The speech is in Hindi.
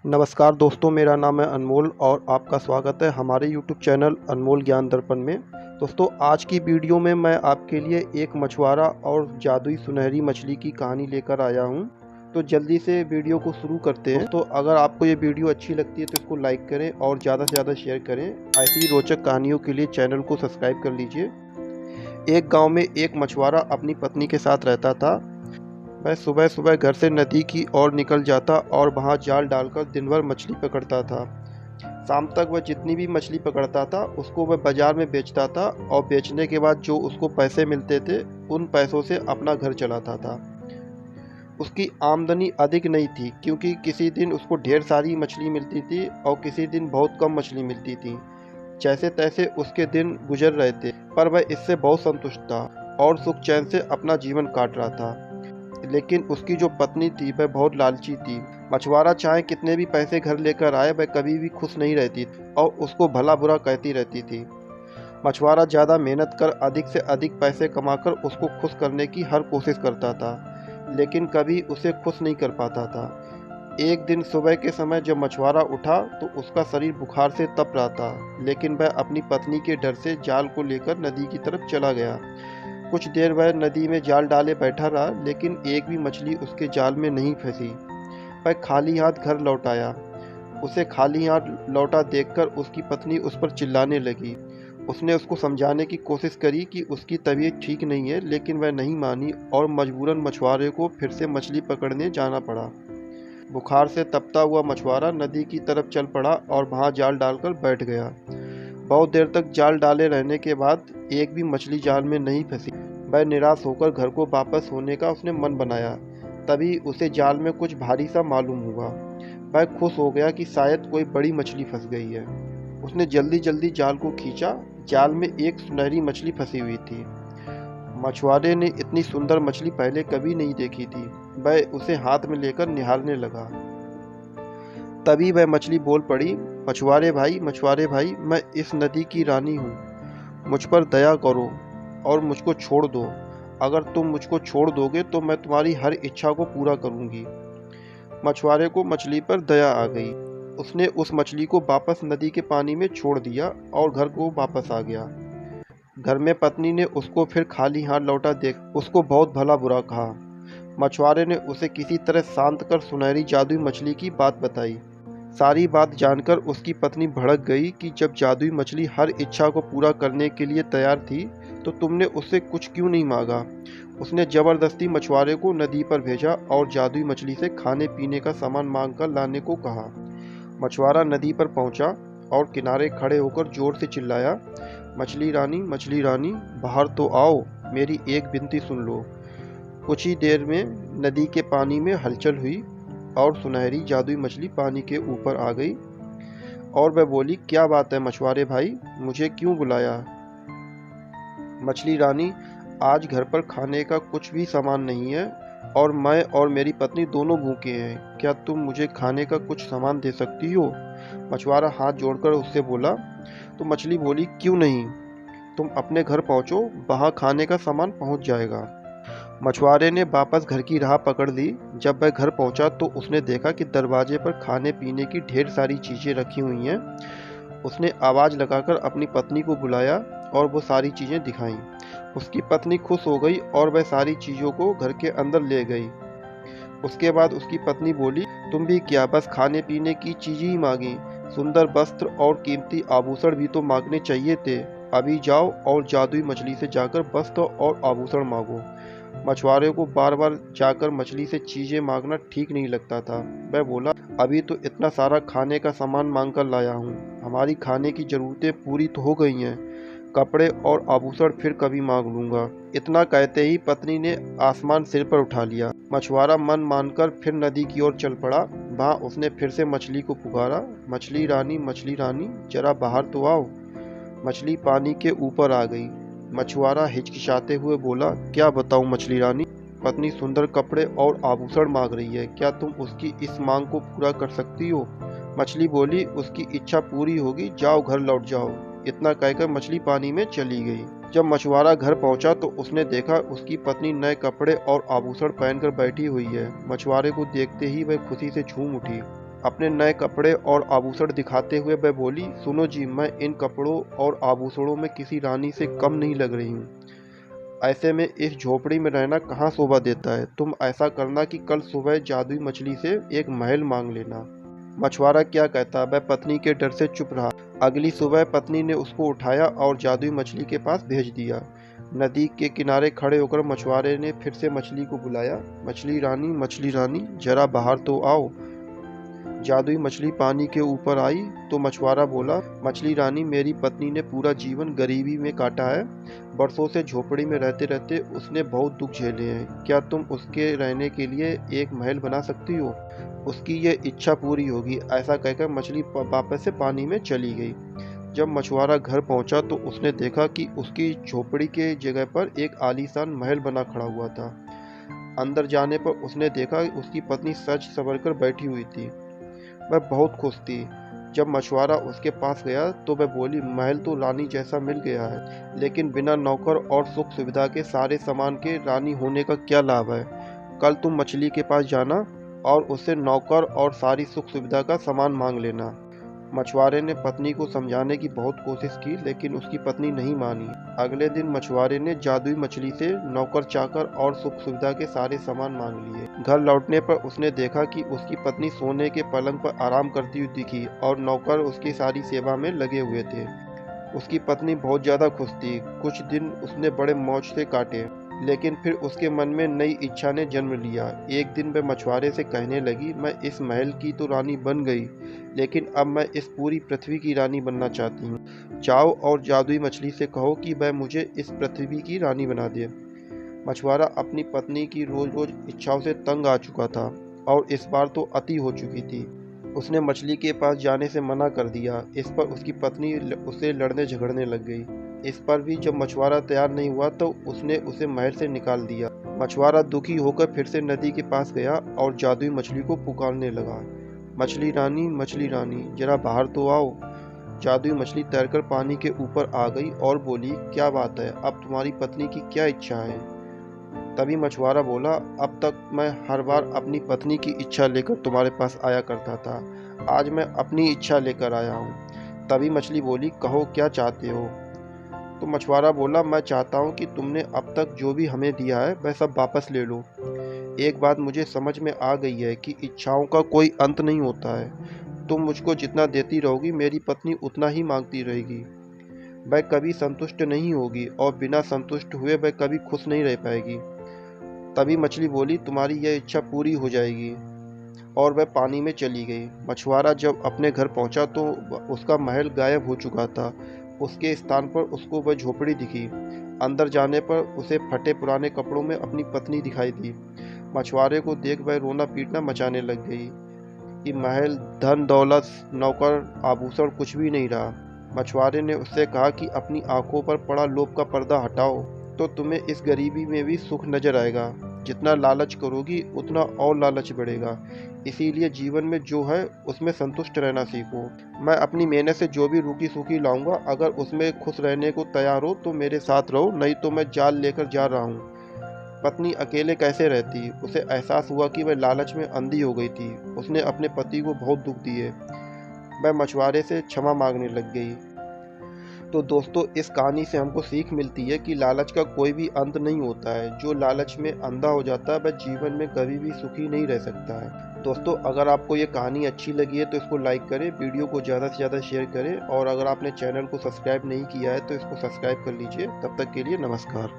नमस्कार दोस्तों, मेरा नाम है अनमोल और आपका स्वागत है हमारे यूट्यूब चैनल अनमोल ज्ञान दर्पण में। दोस्तों, आज की वीडियो में मैं आपके लिए एक मछुआरा और जादुई सुनहरी मछली की कहानी लेकर आया हूं। तो जल्दी से वीडियो को शुरू करते हैं। दोस्तों, अगर आपको ये वीडियो अच्छी लगती है तो इसको लाइक करें और ज़्यादा से ज़्यादा शेयर करें। ऐसी रोचक कहानियों के लिए चैनल को सब्सक्राइब कर लीजिए। एक गाँव में एक मछुआरा अपनी पत्नी के साथ रहता था। वह सुबह सुबह घर से नदी की ओर निकल जाता और वहां जाल डालकर दिन भर मछली पकड़ता था। शाम तक वह जितनी भी मछली पकड़ता था उसको वह बाजार में बेचता था और बेचने के बाद जो उसको पैसे मिलते थे उन पैसों से अपना घर चलाता था। उसकी आमदनी अधिक नहीं थी, क्योंकि किसी दिन उसको ढेर सारी मछली मिलती थी और किसी दिन बहुत कम मछली मिलती थी। जैसे तैसे उसके दिन गुजर रहे थे, पर वह इससे बहुत संतुष्ट था और सुख चैन से अपना जीवन काट रहा था। लेकिन उसकी जो पत्नी थी वह बहुत लालची थी। मछुआरा चाहे कितने भी पैसे घर लेकर आए, वह कभी भी खुश नहीं रहती और उसको भला बुरा कहती रहती थी। मछुआरा ज़्यादा मेहनत कर अधिक से अधिक पैसे कमाकर उसको खुश करने की हर कोशिश करता था, लेकिन कभी उसे खुश नहीं कर पाता था। एक दिन सुबह के समय जब मछुआरा उठा तो उसका शरीर बुखार से तप रहा था, लेकिन वह अपनी पत्नी के डर से जाल को लेकर नदी की तरफ चला गया। कुछ देर वह नदी में जाल डाले बैठा रहा, लेकिन एक भी मछली उसके जाल में नहीं फंसी। वह खाली हाथ घर लौट आया। उसे खाली हाथ लौटा देखकर उसकी पत्नी उस पर चिल्लाने लगी। उसने उसको समझाने की कोशिश करी कि उसकी तबीयत ठीक नहीं है, लेकिन वह नहीं मानी और मजबूरन मछुआरे को फिर से मछली पकड़ने जाना पड़ा। बुखार से तपता हुआ मछुआरा नदी की तरफ चल पड़ा और वहां जाल डालकर बैठ गया। बहुत देर तक जाल डाले रहने के बाद एक भी मछली जाल में नहीं फंसी। वह निराश होकर घर को वापस होने का उसने मन बनाया। तभी उसे जाल में कुछ भारी सा मालूम हुआ। वह खुश हो गया कि शायद कोई बड़ी मछली फंस गई है। उसने जल्दी जल्दी जाल को खींचा। जाल में एक सुनहरी मछली फंसी हुई थी। मछुआरे ने इतनी सुंदर मछली पहले कभी नहीं देखी थी। वह उसे हाथ में लेकर निहारने लगा। तभी वह मछली बोल पड़ी, मछुआरे भाई, मैं इस नदी की रानी हूँ। मुझ पर दया करो और मुझको छोड़ दो। अगर तुम मुझको छोड़ दोगे तो मैं तुम्हारी हर इच्छा को पूरा करूँगी। मछुआरे को मछली पर दया आ गई। उसने उस मछली को वापस नदी के पानी में छोड़ दिया और घर को वापस आ गया। घर में पत्नी ने उसको फिर खाली हाथ लौटा देख उसको बहुत भला बुरा कहा। मछुआरे ने उसे किसी तरह शांत कर सुनहरी जादुई मछली की बात बताई। सारी बात जानकर उसकी पत्नी भड़क गई कि जब जादुई मछली हर इच्छा को पूरा करने के लिए तैयार थी तो तुमने उससे कुछ क्यों नहीं मांगा। उसने जबरदस्ती मछुआरे को नदी पर भेजा और जादुई मछली से खाने पीने का सामान मांग कर लाने को कहा। मछुआरा नदी पर पहुंचा और किनारे खड़े होकर जोर से चिल्लाया, मछली रानी, बाहर तो आओ, मेरी एक विनती सुन लो। कुछ ही देर में नदी के पानी में हलचल हुई और सुनहरी जादुई मछली पानी के ऊपर आ गई और वह बोली, क्या बात है मछुआरे भाई, मुझे क्यों बुलाया। मछली रानी, आज घर पर खाने का कुछ भी सामान नहीं है और मैं और मेरी पत्नी दोनों भूखे हैं। क्या तुम मुझे खाने का कुछ सामान दे सकती हो। मछुआरा हाथ जोड़कर उससे बोला। तो मछली बोली, क्यों नहीं, तुम अपने घर पहुंचो, वहां खाने का सामान पहुंच जाएगा। मछुआरे ने वापस घर की राह पकड़ ली। जब वह घर पहुंचा तो उसने देखा कि दरवाजे पर खाने पीने की ढेर सारी चीज़ें रखी हुई हैं। उसने आवाज़ लगाकर अपनी पत्नी को बुलाया और वो सारी चीज़ें दिखाईं। उसकी पत्नी खुश हो गई और वह सारी चीज़ों को घर के अंदर ले गई। उसके बाद उसकी पत्नी बोली, तुम भी क्या बस खाने पीने की चीज़ें ही मांगी, सुंदर वस्त्र और कीमती आभूषण भी तो मांगने चाहिए थे। अभी जाओ और जादुई मछली से जाकर वस्त्र और आभूषण मांगो। मछुआरे को बार बार जाकर मछली से चीज़ें मांगना ठीक नहीं लगता था। वह बोला, अभी तो इतना सारा खाने का सामान मांग कर लाया हूँ, हमारी खाने की ज़रूरतें पूरी तो हो गई हैं, कपड़े और आभूषण फिर कभी मांग लूँगा। इतना कहते ही पत्नी ने आसमान सिर पर उठा लिया। मछुआरा मन मानकर फिर नदी की ओर चल पड़ा। वहाँ उसने फिर से मछली को पुकारा, मछली रानी, जरा बाहर तो आओ। मछली पानी के ऊपर आ गई। मछुआरा हिचकिचाते हुए बोला, क्या बताऊं मछली रानी, पत्नी सुंदर कपड़े और आभूषण मांग रही है, क्या तुम उसकी इस मांग को पूरा कर सकती हो। मछली बोली, उसकी इच्छा पूरी होगी, जाओ घर लौट जाओ। इतना कहकर मछली पानी में चली गई। जब मछुआरा घर पहुंचा तो उसने देखा उसकी पत्नी नए कपड़े और आभूषण पहनकर बैठी हुई है। मछुआरे को देखते ही वह खुशी से झूम उठी। अपने नए कपड़े और आभूषण दिखाते हुए वह बोली, सुनो जी, मैं इन कपड़ों और आभूषणों में किसी रानी से कम नहीं लग रही हूँ। ऐसे में इस झोपड़ी में रहना कहाँ शोभा देता है। तुम ऐसा करना कि कल सुबह जादुई मछली से एक महल मांग लेना। मछुआरा क्या कहता, वह पत्नी के डर से चुप रहा। अगली सुबह पत्नी ने उसको उठाया और जादुई मछली के पास भेज दिया। नदी के किनारे खड़े होकर मछुआरे ने फिर से मछली को बुलाया, मछली रानी, जरा बाहर तो आओ। जादुई मछली पानी के ऊपर आई तो मछुआरा बोला, मछली रानी, मेरी पत्नी ने पूरा जीवन गरीबी में काटा है। बरसों से झोपड़ी में रहते रहते उसने बहुत दुख झेले हैं। क्या तुम उसके रहने के लिए एक महल बना सकती हो? उसकी ये इच्छा पूरी होगी। ऐसा कहकर मछली वापस से पानी में चली गई। जब मछुआरा घर पहुंचा तो उसने देखा कि उसकी झोपड़ी के जगह पर एक आलीशान महल बना खड़ा हुआ था। अंदर जाने पर उसने देखा कि उसकी पत्नी सज संवरकर बैठी हुई थी। वह बहुत खुश थी। जब मछुआरा उसके पास गया तो वह बोली, महल तो रानी जैसा मिल गया है, लेकिन बिना नौकर और सुख सुविधा के सारे सामान के रानी होने का क्या लाभ है? कल तुम मछली के पास जाना और उससे नौकर और सारी सुख सुविधा का सामान मांग लेना। मछुआरे ने पत्नी को समझाने की बहुत कोशिश की, लेकिन उसकी पत्नी नहीं मानी। अगले दिन मछुआरे ने जादुई मछली से नौकर चाकर और सुख सुविधा के सारे सामान मांग लिए। घर लौटने पर उसने देखा कि उसकी पत्नी सोने के पलंग पर आराम करती हुई दिखी और नौकर उसकी सारी सेवा में लगे हुए थे। उसकी पत्नी बहुत ज़्यादा खुश थी। कुछ दिन उसने बड़े मौज से काटे, लेकिन फिर उसके मन में नई इच्छा ने जन्म लिया। एक दिन वह मछुआरे से कहने लगी, मैं इस महल की तो रानी बन गई, लेकिन अब मैं इस पूरी पृथ्वी की रानी बनना चाहती हूँ। जाओ और जादुई मछली से कहो कि वह मुझे इस पृथ्वी की रानी बना दे। मछुआरा अपनी पत्नी की रोज रोज इच्छाओं से तंग आ चुका था और इस बार तो अति हो चुकी थी। उसने मछली के पास जाने से मना कर दिया। इस पर उसकी पत्नी उससे लड़ने झगड़ने लग गई। इस पर भी जब मछुआरा तैयार नहीं हुआ तो उसने उसे महल से निकाल दिया। मछुआरा दुखी होकर फिर से नदी के पास गया और जादुई मछली को पुकारने लगा, मछली रानी, जरा बाहर तो आओ। जादुई मछली तैरकर पानी के ऊपर आ गई और बोली, क्या बात है, अब तुम्हारी पत्नी की क्या इच्छा है? तभी मछुआरा बोला, अब तक मैं हर बार अपनी पत्नी की इच्छा लेकर तुम्हारे पास आया करता था, आज मैं अपनी इच्छा लेकर आया हूँ। तभी मछली बोली, कहो क्या चाहते हो? तो मछुआरा बोला, मैं चाहता हूँ कि तुमने अब तक जो भी हमें दिया है वह सब वापस ले लो। एक बात मुझे समझ में आ गई है कि इच्छाओं का कोई अंत नहीं होता है। तुम मुझको जितना देती रहोगी मेरी पत्नी उतना ही मांगती रहेगी। वह कभी संतुष्ट नहीं होगी और बिना संतुष्ट हुए वह कभी खुश नहीं रह पाएगी। तभी मछली बोली, तुम्हारी यह इच्छा पूरी हो जाएगी, और वह पानी में चली गई। मछुआरा जब अपने घर पहुंचा तो उसका महल गायब हो चुका था। उसके स्थान पर उसको वह झोपड़ी दिखी। अंदर जाने पर उसे फटे पुराने कपड़ों में अपनी पत्नी दिखाई दी। मछुआरे को देख वह रोना पीटना मचाने लग गई कि महल, धन दौलत, नौकर, आभूषण कुछ भी नहीं रहा। मछुआरे ने उससे कहा कि अपनी आंखों पर पड़ा लोभ का पर्दा हटाओ तो तुम्हें इस गरीबी में भी सुख नजर आएगा। जितना लालच करोगी उतना और लालच बढ़ेगा। इसीलिए जीवन में जो है उसमें संतुष्ट रहना सीखो। मैं अपनी मेहनत से जो भी रूखी सूखी लाऊंगा, अगर उसमें खुश रहने को तैयार हो तो मेरे साथ रहो, नहीं तो मैं जाल लेकर जा रहा हूँ। पत्नी अकेले कैसे रहती? उसे एहसास हुआ कि वह लालच में अंधी हो गई थी। उसने अपने पति को बहुत दुख दिए। वह मछुआरे से क्षमा मांगने लग गई। तो दोस्तों, इस कहानी से हमको सीख मिलती है कि लालच का कोई भी अंत नहीं होता है। जो लालच में अंधा हो जाता है वह जीवन में कभी भी सुखी नहीं रह सकता है। दोस्तों, अगर आपको ये कहानी अच्छी लगी है तो इसको लाइक करें, वीडियो को ज़्यादा से ज़्यादा शेयर करें, और अगर आपने चैनल को सब्सक्राइब नहीं किया है तो इसको सब्सक्राइब कर लीजिए। तब तक के लिए नमस्कार।